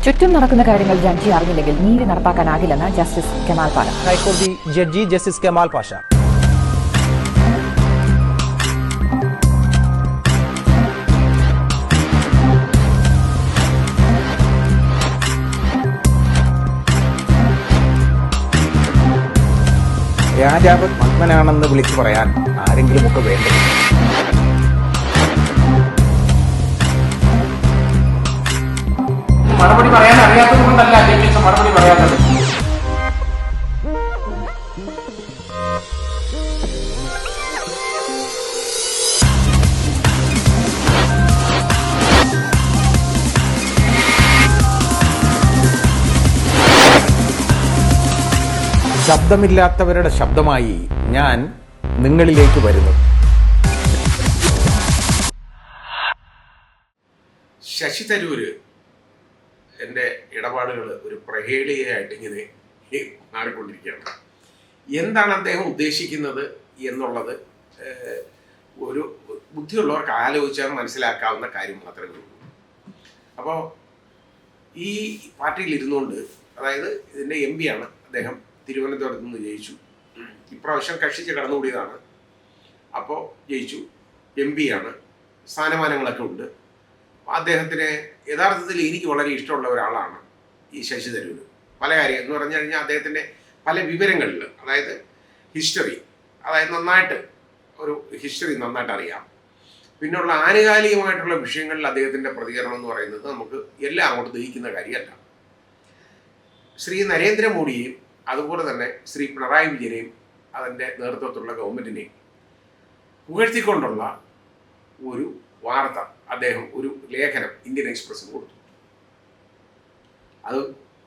ചുറ്റും നടക്കുന്ന കാര്യങ്ങൾ ജഡ്ജി അറിഞ്ഞില്ലെങ്കിൽ നീതി നടപ്പാക്കാനാകില്ലെന്ന് ജസ്റ്റിസ് കെമാൽ പാഷ. ഹൈക്കോടതി ജഡ്ജി ജസ്റ്റിസ് കെമാൽ പാഷ. രാജാവ് മഗ്നനാണെന്ന് വിളിച്ചു പറയാൻ ആരെങ്കിലുമൊക്കെ വേണ്ടത്. മറുപടി പറയാൻ അറിയാത്തത് കൊണ്ടല്ല ജഡ്ജസ് മറുപടി പറയാത്തത്. ശബ്ദമില്ലാത്തവരുടെ ശബ്ദമായി ഞാൻ നിങ്ങളിലേക്ക് വരുന്നു. ശശി തരൂര് എൻ്റെ ഇടപാടുകൾ ഒരു പ്രഹേളികയായിട്ട് ഇങ്ങനെ മാറിക്കൊണ്ടിരിക്കുകയാണ്. എന്താണ് അദ്ദേഹം ഉദ്ദേശിക്കുന്നത് എന്നുള്ളത് ഒരു ബുദ്ധിയുള്ളവർക്ക് ആലോചിച്ചാൽ മനസ്സിലാക്കാവുന്ന കാര്യം മാത്രമേ ഉള്ളൂ. അപ്പോൾ ഈ പാർട്ടിയിൽ ഇരുന്നുകൊണ്ട്, അതായത് ഇതിൻ്റെ എം പി ആണ് അദ്ദേഹം, തിരുവനന്തപുരത്ത് നിന്ന് ജയിച്ചു. ഇപ്രാവശ്യം കക്ഷിച്ച് കടന്നുകൂടിയതാണ്. അപ്പോൾ ജയിച്ചു, എം പി ആണ്, സ്ഥാനമാനങ്ങളൊക്കെ ഉണ്ട്. അദ്ദേഹത്തിന് യഥാർത്ഥത്തിൽ എനിക്ക് വളരെ ഇഷ്ടമുള്ള ഒരാളാണ് ഈ ശശി തരൂര്. പല കാര്യം എന്ന് പറഞ്ഞു കഴിഞ്ഞാൽ അദ്ദേഹത്തിൻ്റെ പല വിവരങ്ങളിൽ, അതായത് ഹിസ്റ്ററി, അതായത് നന്നായിട്ട് ഒരു ഹിസ്റ്ററി നന്നായിട്ട് അറിയാം. പിന്നുള്ള ആനുകാലികമായിട്ടുള്ള വിഷയങ്ങളിൽ അദ്ദേഹത്തിൻ്റെ പ്രതികരണം എന്ന് പറയുന്നത് നമുക്ക് എല്ലാം അങ്ങോട്ട് ദഹിക്കുന്ന കാര്യമല്ല. ശ്രീ നരേന്ദ്രമോദിയെയും അതുപോലെ തന്നെ ശ്രീ പിണറായി വിജയനെയും അതിൻ്റെ നേതൃത്വത്തിലുള്ള ഗവൺമെൻറ്റിനെയും പുകഴ്ത്തിക്കൊണ്ടുള്ള ഒരു വാർത്ത അദ്ദേഹം, ഒരു ലേഖനം ഇന്ത്യൻ എക്സ്പ്രസ്സിന് കൊടുത്തു.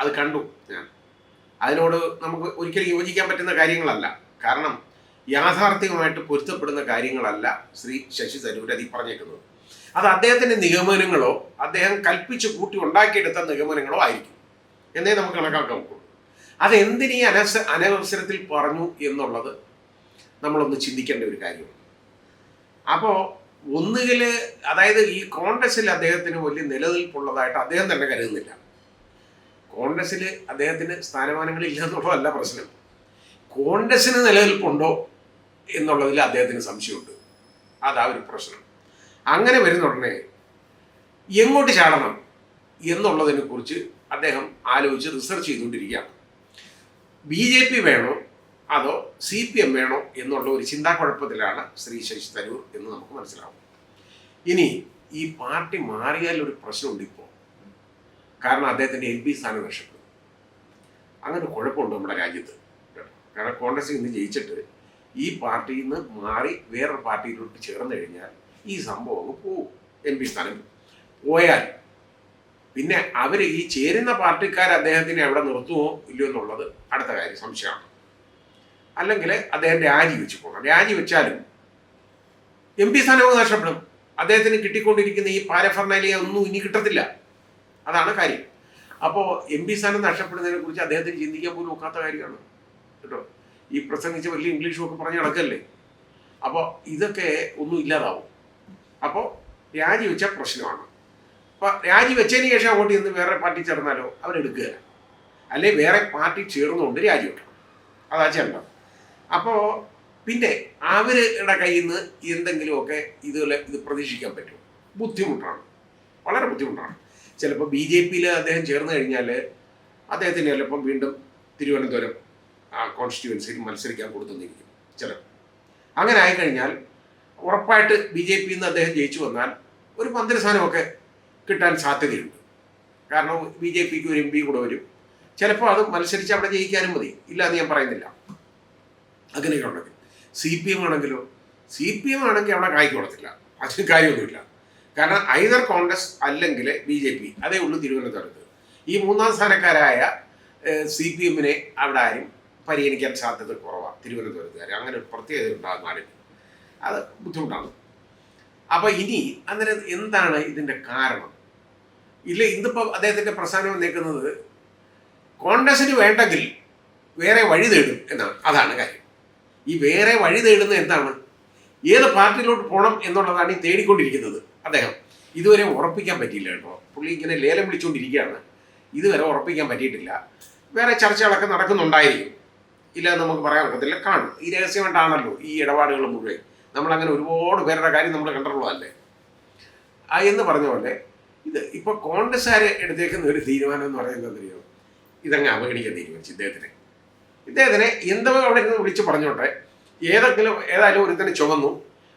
അത് കണ്ടു ഞാൻ. അതിനോട് നമുക്ക് ഒരിക്കലും യോജിക്കാൻ പറ്റുന്ന കാര്യങ്ങളല്ല. കാരണം യാഥാർത്ഥ്യമായിട്ട് പൊരുത്തപ്പെടുന്ന കാര്യങ്ങളല്ല ശ്രീ ശശി തരൂർ അതിൽ പറഞ്ഞേക്കുന്നത്. അത് അദ്ദേഹത്തിൻ്റെ നിഗമനങ്ങളോ അദ്ദേഹം കൽപ്പിച്ച് കൂട്ടി ഉണ്ടാക്കിയെടുത്ത നിഗമനങ്ങളോ ആയിരിക്കും എന്നേ നമുക്ക് കണക്കാക്കാൻ നോക്കുള്ളൂ. അതെന്തിനീ അനവസരത്തിൽ പറഞ്ഞു എന്നുള്ളത് നമ്മളൊന്ന് ചിന്തിക്കേണ്ട ഒരു കാര്യമാണ്. അപ്പോൾ ഒന്നുകിൽ, അതായത് ഈ കോൺഗ്രസ്സിൽ അദ്ദേഹത്തിന് വലിയ നിലനിൽപ്പുള്ളതായിട്ട് അദ്ദേഹം തന്നെ കരുതുന്നില്ല. കോൺഗ്രസ്സിൽ അദ്ദേഹത്തിന് സ്ഥാനമാനങ്ങളില്ല എന്നുള്ളതല്ല പ്രശ്നം. കോൺഗ്രസ്സിന് നിലനിൽപ്പുണ്ടോ എന്നുള്ളതിൽ അദ്ദേഹത്തിന് സംശയമുണ്ട്. അതാ ഒരു പ്രശ്നം. അങ്ങനെ വരുന്ന ഉടനെ എങ്ങോട്ട് ചാടണം എന്നുള്ളതിനെ കുറിച്ച് അദ്ദേഹം ആലോചിച്ച് റിസർച്ച് ചെയ്തുകൊണ്ടിരിക്കുകയാണ്. BJP വേണോ അതോ CPM വേണോ എന്നുള്ള ഒരു ചിന്താക്കുഴപ്പത്തിലാണ് ശ്രീ ശശി തരൂർ എന്ന് നമുക്ക് മനസ്സിലാവും. ഇനി ഈ പാർട്ടി മാറിയാൽ ഒരു പ്രശ്നമുണ്ട് ഇപ്പോൾ. കാരണം അദ്ദേഹത്തിൻ്റെ MP സ്ഥാനം നഷ്ടപ്പെടും. അങ്ങനെ കുഴപ്പമുണ്ട് നമ്മുടെ രാജ്യത്ത്. കാരണം കോൺഗ്രസിൽ നിന്ന് ജയിച്ചിട്ട് ഈ പാർട്ടിയിൽ നിന്ന് മാറി വേറൊരു പാർട്ടിയിലോട്ട് ചേർന്ന് കഴിഞ്ഞാൽ ഈ സംഭവം അങ്ങ് പോവും. MP സ്ഥാനം പോയാൽ പിന്നെ അവർ ഈ ചേരുന്ന പാർട്ടിക്കാർ അദ്ദേഹത്തിനെ എവിടെ നിർത്തുമോ ഇല്ലയോ എന്നുള്ളത് അടുത്ത കാര്യം, സംശയമാണ്. അല്ലെങ്കിൽ അദ്ദേഹം രാജിവെച്ച് പോകണം. രാജിവെച്ചാലും MP സ്ഥാനവും നഷ്ടപ്പെടും. അദ്ദേഹത്തിന് കിട്ടിക്കൊണ്ടിരിക്കുന്ന ഈ പാരഫർണാലിയ ഒന്നും ഇനി കിട്ടത്തില്ല. അതാണ് കാര്യം. അപ്പോൾ MP സ്ഥാനം നഷ്ടപ്പെടുന്നതിനെ കുറിച്ച് അദ്ദേഹത്തിന് ചിന്തിക്കാൻ പോലും ഒക്കാത്ത കാര്യമാണ് കേട്ടോ. ഈ പ്രസംഗിച്ച് വലിയ ഇംഗ്ലീഷും ഒക്കെ പറഞ്ഞ് നടക്കല്ലേ. അപ്പോൾ ഇതൊക്കെ ഒന്നും ഇല്ലാതാവും. അപ്പോൾ രാജിവെച്ച പ്രശ്നമാണ്. അപ്പോൾ രാജിവെച്ചതിന് ശേഷം അങ്ങോട്ട് ഇന്ന് വേറെ പാർട്ടി ചേർന്നാലോ അവരെടുക്കുക, അല്ലെങ്കിൽ വേറെ പാർട്ടി ചേർന്നുകൊണ്ട് രാജിവെക്കണം. അതാ ചെയ്യണ്ട. അപ്പോൾ പിന്നെ അവരുടെ കയ്യിൽ നിന്ന് എന്തെങ്കിലുമൊക്കെ ഇത് പ്രതീക്ഷിക്കാൻ പറ്റും. ബുദ്ധിമുട്ടാണ്, വളരെ ബുദ്ധിമുട്ടാണ്. ചിലപ്പോൾ BJPയിൽ അദ്ദേഹം ചേർന്ന് കഴിഞ്ഞാൽ അദ്ദേഹത്തിന് ചിലപ്പം വീണ്ടും തിരുവനന്തപുരം കോൺസ്റ്റിറ്റ്യുവൻസിയിൽ മത്സരിക്കാൻ കൊടുത്തുന്നിരിക്കും ചിലപ്പോൾ. അങ്ങനെ ആയിക്കഴിഞ്ഞാൽ ഉറപ്പായിട്ട് BJPയിൽ നിന്ന് അദ്ദേഹം ജയിച്ചു വന്നാൽ ഒരു മന്ത്രിസ്ഥാനമൊക്കെ കിട്ടാൻ സാധ്യതയുണ്ട്. കാരണം BJPക്ക് ഒരു MP കൂടെ വരും. ചിലപ്പോൾ അത് മത്സരിച്ച് അവിടെ ജയിക്കാനും മതി, ഇല്ല എന്ന് ഞാൻ പറയുന്നില്ല. അങ്ങനെയൊക്കെ ഉണ്ടെങ്കിൽ CPM ആണെങ്കിലോ, CPM ആണെങ്കിൽ അവിടെ കായ്ക്ക് കൊടുത്തില്ല, അതിന് കാര്യമൊന്നുമില്ല. കാരണം ഐദർ കോൺഗ്രസ് അല്ലെങ്കിൽ BJP, അതേ ഉള്ളൂ തിരുവനന്തപുരത്ത്. ഈ മൂന്നാം സ്ഥാനക്കാരായ CPMനെ അവിടെ ആരും പരിഗണിക്കാൻ സാധ്യത കുറവാണ് തിരുവനന്തപുരത്തുകാർ. അങ്ങനെ ഒരു പ്രത്യേകത ഉണ്ടാകും നാടിന്. അത് ബുദ്ധിമുട്ടാണ്. അപ്പോൾ ഇനി അന്നേരം എന്താണ് ഇതിൻ്റെ കാരണം? ഇല്ല, ഇന്നിപ്പോൾ അദ്ദേഹത്തിൻ്റെ പ്രസ്ഥാനം വന്നേക്കുന്നത് കോൺഗ്രസ്സിന് വേണ്ടെങ്കിൽ വേറെ വഴി തേടും എന്നാണ്. അതാണ് കാര്യം. ഈ വേറെ വഴി തേടുന്നത് എന്താണ്? ഏത് പാർട്ടിയിലോട്ട് പോകണം എന്നുള്ളതാണ് ഈ തേടിക്കൊണ്ടിരിക്കുന്നത് അദ്ദേഹം. ഇതുവരെ ഉറപ്പിക്കാൻ പറ്റിയില്ല കേട്ടോ. പുള്ളി ഇങ്ങനെ ലേലം വിളിച്ചുകൊണ്ടിരിക്കുകയാണ്. ഇതുവരെ ഉറപ്പിക്കാൻ പറ്റിയിട്ടില്ല. വേറെ ചർച്ചകളൊക്കെ നടക്കുന്നുണ്ടായിരിക്കും, ഇല്ല നമുക്ക് പറയാൻ പറ്റത്തില്ല, കാണും. ഈ രഹസ്യമായിട്ടാണല്ലോ ഈ ഇടപാടുകൾ മുഴുവൻ. നമ്മളങ്ങനെ ഒരുപാട് പേരുടെ കാര്യം നമ്മൾ കണ്ടിട്ടുള്ളതല്ലേ. എന്ന് പറഞ്ഞ പോലെ ഇത് ഇപ്പോൾ കോൺഗ്രസ്സുകാർ എടുത്തേക്കുന്ന ഒരു തീരുമാനം എന്ന് പറയുന്നത് അറിയോ, ഇതങ്ങ് അവഗണിക്കാൻ തീരുമാനിച്ചു ഇദ്ദേഹത്തിനെ എന്തോ അവിടെ നിന്ന് വിളിച്ച് പറഞ്ഞോട്ടെ, ഏതായാലും ഒരുത്തന്നെ ചുമന്നു,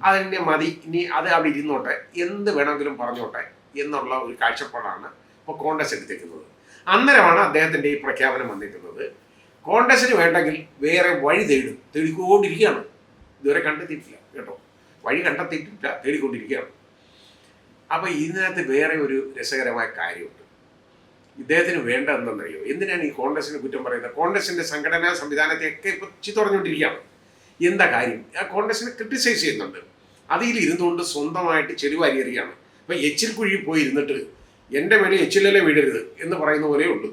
അതിൻ്റെ മതി, ഇനി അത് അവിടെ ഇരുന്നോട്ടെ, എന്ത് വേണമെങ്കിലും പറഞ്ഞോട്ടെ എന്നുള്ള ഒരു കാഴ്ചപ്പാടാണ് ഇപ്പോൾ കോൺഗ്രസ് എടുത്തേക്കുന്നത്. അന്നേരമാണ് അദ്ദേഹത്തിൻ്റെ ഈ പ്രഖ്യാപനം വന്നിരിക്കുന്നത്. കോൺഗ്രസിന് വേണ്ടെങ്കിൽ വേറെ വഴി തേടിക്കൊണ്ടിരിക്കുകയാണ്. ഇതുവരെ കണ്ടെത്തിയിട്ടില്ല കേട്ടോ, വഴി കണ്ടെത്തിയിട്ടില്ല, തേടിക്കൊണ്ടിരിക്കുകയാണ്. അപ്പോൾ ഇതിനകത്ത് വേറെ ഒരു രസകരമായ കാര്യമുണ്ട്. ഇദ്ദേഹത്തിന് വേണ്ട എന്തെന്നറിയോ, എന്തിനാണ് ഈ കോൺഗ്രസിന് കുറ്റം പറയുന്നത്? കോൺഗ്രസിൻ്റെ സംഘടനാ സംവിധാനത്തെയൊക്കെ ഇപ്പോൾ ചിത്തുറഞ്ഞുകൊണ്ടിരിക്കുകയാണ്. എന്താ കാര്യം? ആ കോൺഗ്രസിനെ ക്രിട്ടിസൈസ് ചെയ്യുന്നുണ്ട്. അതിൽ ഇരുന്നുകൊണ്ട് സ്വന്തമായിട്ട് ചെരുവാരി എറിയാണ്. ഇപ്പം എച്ചിൽ കുഴി പോയി ഇരുന്നിട്ട് എൻ്റെ മേലെ എച്ചിലല്ലേ വീടരുത് എന്ന് പറയുന്ന പോലെ ഉള്ളൂ.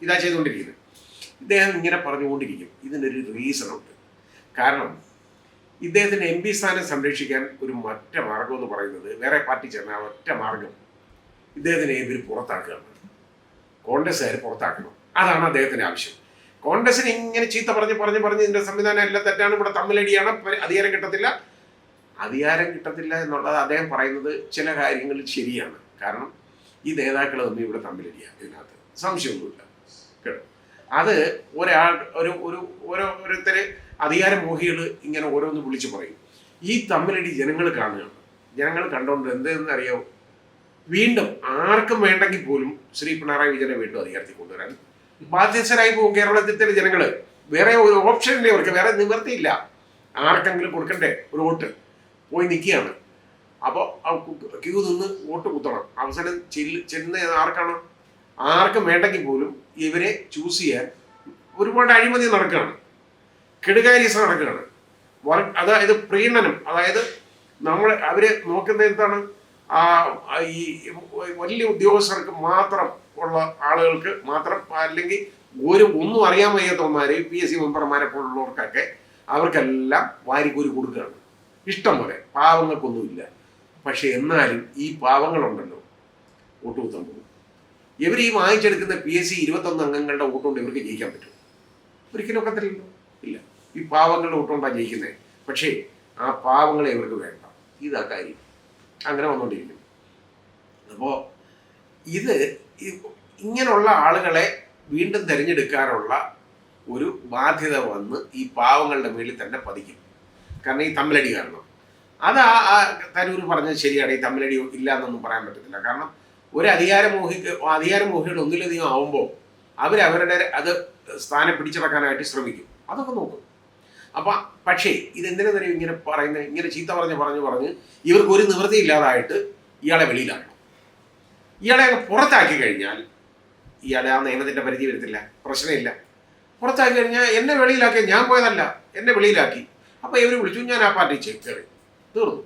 ഇതാ ചെയ്തുകൊണ്ടിരിക്കുന്നത്. ഇദ്ദേഹം ഇങ്ങനെ പറഞ്ഞുകൊണ്ടിരിക്കും. ഇതിനൊരു റീസണുണ്ട്. കാരണം ഇദ്ദേഹത്തിൻ്റെ MP സ്ഥാനം സംരക്ഷിക്കാൻ ഒരു മറ്റ മാർഗം എന്ന് പറയുന്നത്, വേറെ പാർട്ടി ചേർന്ന ഒറ്റ മാർഗം, ഇദ്ദേഹത്തിനെ ഇവർ പുറത്താക്കുകയാണ്. കോൺഗ്രസ്സുകാർ പുറത്താക്കണം. അതാണ് അദ്ദേഹത്തിൻ്റെ ആവശ്യം. കോൺഗ്രസിന് ഇങ്ങനെ ചീത്ത പറഞ്ഞ് ഇതിൻ്റെ സംവിധാനം എല്ലാം തെറ്റാണ്, ഇവിടെ തമ്മിലടിയാണ്, അധികാരം കിട്ടത്തില്ല എന്നുള്ളത് അദ്ദേഹം പറയുന്നത് ചില കാര്യങ്ങളിൽ ശരിയാണ്. കാരണം ഈ നേതാക്കൾ തമ്മിൽ ഇവിടെ തമ്മിലടിയാണ്, ഇതിനകത്ത് സംശയമൊന്നുമില്ല കേട്ടോ. അത് ഓരോരുത്തർ അധികാരമോഹികൾ ഇങ്ങനെ ഓരോന്ന് വിളിച്ചു പറയും. ഈ തമ്മിലടി ജനങ്ങൾ കാണുകയാണ്. ജനങ്ങൾ കണ്ടുകൊണ്ട് എന്തെന്നറിയോ, വീണ്ടും ആർക്കും വേണ്ടെങ്കിൽ പോലും ശ്രീ പിണറായി വിജയനെ വീണ്ടും അധികാരത്തിൽ കൊണ്ടുവരാൻ ബാധ്യസ്ഥരായി പോകും കേരളത്തിലെ ജനങ്ങൾ. വേറെ ഒരു ഓപ്ഷൻ ഇല്ലേ അവർക്ക്, വേറെ നിവൃത്തിയില്ല. ആർക്കെങ്കിലും കൊടുക്കണ്ടേ ഒരു വോട്ട്, പോയി നിൽക്കുകയാണ്. അപ്പോൾ ക്യൂ നിന്ന് വോട്ട് കുത്തണം. അവസാനം ചെന്ന് ആർക്കും വേണ്ടെങ്കിൽ പോലും ഇവരെ ചൂസ് ചെയ്യാൻ ഒരുപാട് അഴിമതി നടക്കുകയാണ്, കെടുകാര്യസ്ഥ നടക്കുകയാണ്. അതായത് പ്രീണനം, അതായത് അവര് നോക്കുന്ന എന്താണ്, ഈ വലിയ ഉദ്യോഗസ്ഥർക്ക് മാത്രം ഉള്ള ആളുകൾക്ക് മാത്രം, അല്ലെങ്കിൽ ഒന്നും അറിയാൻ വയ്യാത്തവന്മാരെ PSC മെമ്പർമാരെ പോലുള്ളവർക്കൊക്കെ അവർക്കെല്ലാം വാരിക്കൂരി കൊടുക്കുകയാണ് ഇഷ്ടം പോലെ. പാവങ്ങൾക്കൊന്നുമില്ല. പക്ഷെ എന്നാലും ഈ പാവങ്ങളുണ്ടല്ലോ വോട്ട് കുത്താൻ പോകും. ഇവർ ഈ വാങ്ങിച്ചെടുക്കുന്ന PSC 21 അംഗങ്ങളുടെ വോട്ടുകൊണ്ട് ഇവർക്ക് ജയിക്കാൻ പറ്റും? ഒരിക്കലും ഒക്കത്തില്ലല്ലോ. ഇല്ല, ഈ പാവങ്ങളുടെ വോട്ടുകൊണ്ടാണ് ജയിക്കുന്നത്. പക്ഷേ ആ പാവങ്ങളെ ഇവർക്ക് വേണ്ട. ഇതാ കാര്യം. അങ്ങനെ വന്നുകൊണ്ടിരിക്കുന്നു. അപ്പോൾ ഇങ്ങനെയുള്ള ആളുകളെ വീണ്ടും തിരഞ്ഞെടുക്കാനുള്ള ഒരു ബാധ്യത വന്ന് ഈ പാവങ്ങളുടെ മേളിൽ തന്നെ പതിക്കും. കാരണം ഈ തമ്മിലടി കാരണം. അത് തരൂർ പറഞ്ഞത് ശരിയാണ്. ഈ തമ്മിലടി ഇല്ല എന്നൊന്നും പറയാൻ പറ്റത്തില്ല. കാരണം ഒരു അധികാരമോഹികൾ ഒന്നിലധികം ആവുമ്പോൾ അവരവരുടെ അത് സ്ഥാനം പിടിച്ചടക്കാനായിട്ട് ശ്രമിക്കും. അതൊക്കെ നോക്കും. പക്ഷേ ഇതെന്തിനെന്നറിയും ഇങ്ങനെ പറയുന്നത്, ഇങ്ങനെ ചീത്ത പറഞ്ഞ് ഇവർക്ക് ഒരു നിവൃത്തി ഇല്ലാതായിട്ട് ഇയാളെ വെളിയിലാക്കണം. ഇയാളെ അങ്ങ് പുറത്താക്കി കഴിഞ്ഞാൽ ഇയാളെ ആ നിയമത്തിൻ്റെ പരിധി വരത്തില്ല, പ്രശ്നമില്ല. പുറത്താക്കി കഴിഞ്ഞാൽ എന്നെ വെളിയിലാക്കി, ഞാൻ പോയതല്ല, എന്നെ വെളിയിലാക്കി. അപ്പോൾ ഇവർ വിളിച്ചു, ഞാൻ ആ പാർട്ടി കയറി, തീർന്നു.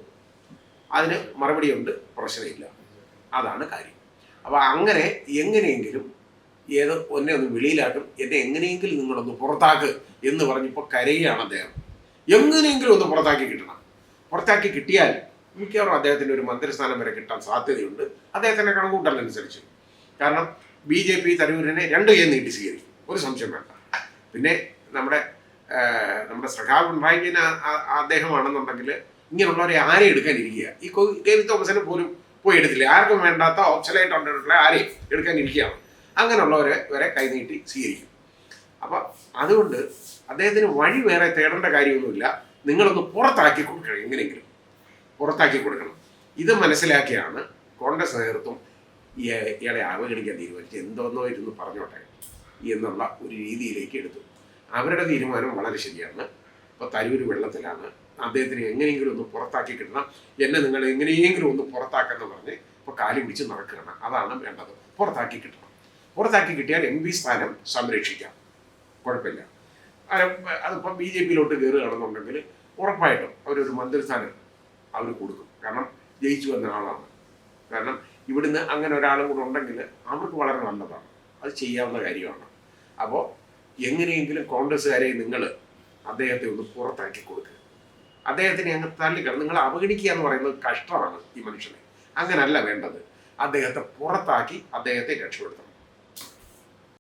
അതിന് മറുപടിയുണ്ട്, പ്രശ്നമില്ല. അതാണ് കാര്യം. അപ്പോൾ അങ്ങനെ എങ്ങനെയെങ്കിലും എന്നെ ഒന്ന് വെളിയിലാക്കും, എന്നെ എങ്ങനെയെങ്കിലും നിങ്ങളൊന്ന് പുറത്താക്ക് എന്ന് പറഞ്ഞപ്പോൾ കരയുകയാണ് അദ്ദേഹം. എങ്ങനെയെങ്കിലും ഒന്ന് പുറത്താക്കി കിട്ടണം. പുറത്താക്കി കിട്ടിയാൽ മിക്കവാറും അദ്ദേഹത്തിന് ഒരു മന്ത്രിസ്ഥാനം വരെ കിട്ടാൻ സാധ്യതയുണ്ട്, അദ്ദേഹത്തിൻ്റെ കണക്കൂട്ടലനുസരിച്ച്. കാരണം BJP തരൂരിനെ 2 കൈ നീട്ടി സ്വീകരിക്കും, ഒരു സംശയം വേണ്ട. പിന്നെ നമ്മുടെ സഖാവ് പിണറായി വിജയൻ അദ്ദേഹമാണെന്നുണ്ടെങ്കിൽ ഇങ്ങനെയുള്ളവരെ ആരെ എടുക്കാനിരിക്കുക? ഈ കെ.വി. തോമസിനെ പോലും പോയി എടുത്തില്ല. ആർക്കും വേണ്ടാത്ത ഓപ്ഷനായിട്ട് ഉണ്ടിട്ടുള്ള ആരെയും എടുക്കാനിരിക്കുകയാണ്. അങ്ങനെയുള്ളവരെ വരെ കൈനീട്ടി സ്വീകരിക്കും. അപ്പം അതുകൊണ്ട് അദ്ദേഹത്തിന് വഴി വേറെ തേടേണ്ട കാര്യമൊന്നുമില്ല. നിങ്ങളൊന്ന് പുറത്താക്കി കൊടുക്കണം, എങ്ങനെയെങ്കിലും പുറത്താക്കി കൊടുക്കണം. ഇത് മനസ്സിലാക്കിയാണ് കോൺഗ്രസ് നേതൃത്വം ഇയാളെ അവഗണിക്കാൻ തീരുമാനിച്ചു. എന്തോന്നോ ഇരുന്ന് പറഞ്ഞോട്ടെ എന്നുള്ള ഒരു രീതിയിലേക്ക് എടുത്തു. അവരുടെ തീരുമാനം വളരെ ശരിയാണ്. ഇപ്പോൾ തരൂർ വെള്ളത്തിലാണ്. അദ്ദേഹത്തിന് എങ്ങനെയെങ്കിലും ഒന്ന് പുറത്താക്കി കിട്ടണം, എന്നെ നിങ്ങൾ എങ്ങനെയെങ്കിലും ഒന്ന് പുറത്താക്കെന്ന് പറഞ്ഞ് ഇപ്പോൾ കാലി പിടിച്ച് നടക്കുകയാണ്. അതാണ് വേണ്ടത്, പുറത്താക്കി കിട്ടണം. പുറത്താക്കി കിട്ടിയാൽ MP സ്ഥാനം സംരക്ഷിക്കാം, കുഴപ്പമില്ല. അതിപ്പോൾ BJPയിലോട്ട് കയറുകയാണെന്നുണ്ടെങ്കിൽ ഉറപ്പായിട്ടും അവരൊരു മന്ത്രിസ്ഥാനം അവർ കൊടുക്കും. കാരണം ജയിച്ചു വന്ന ആളാണ്. കാരണം ഇവിടുന്ന് അങ്ങനെ ഒരാളും കൂടെ ഉണ്ടെങ്കിൽ അവർക്ക് വളരെ നല്ലതാണ്, അത് ചെയ്യാവുന്ന കാര്യമാണ്. അപ്പോൾ എങ്ങനെയെങ്കിലും കോൺഗ്രസ്സുകാരെ നിങ്ങൾ അദ്ദേഹത്തെ ഒന്ന് പുറത്താക്കി കൊടുക്കുക. അദ്ദേഹത്തിനെ അങ്ങ് തള്ളിക്കണം. നിങ്ങൾ അവഗണിക്കുക എന്ന് പറയുന്നത് കഷ്ടമാണ് ഈ മനുഷ്യനെ. അങ്ങനല്ല വേണ്ടത്. അദ്ദേഹത്തെ പുറത്താക്കി അദ്ദേഹത്തെ രക്ഷപ്പെടുത്തണം.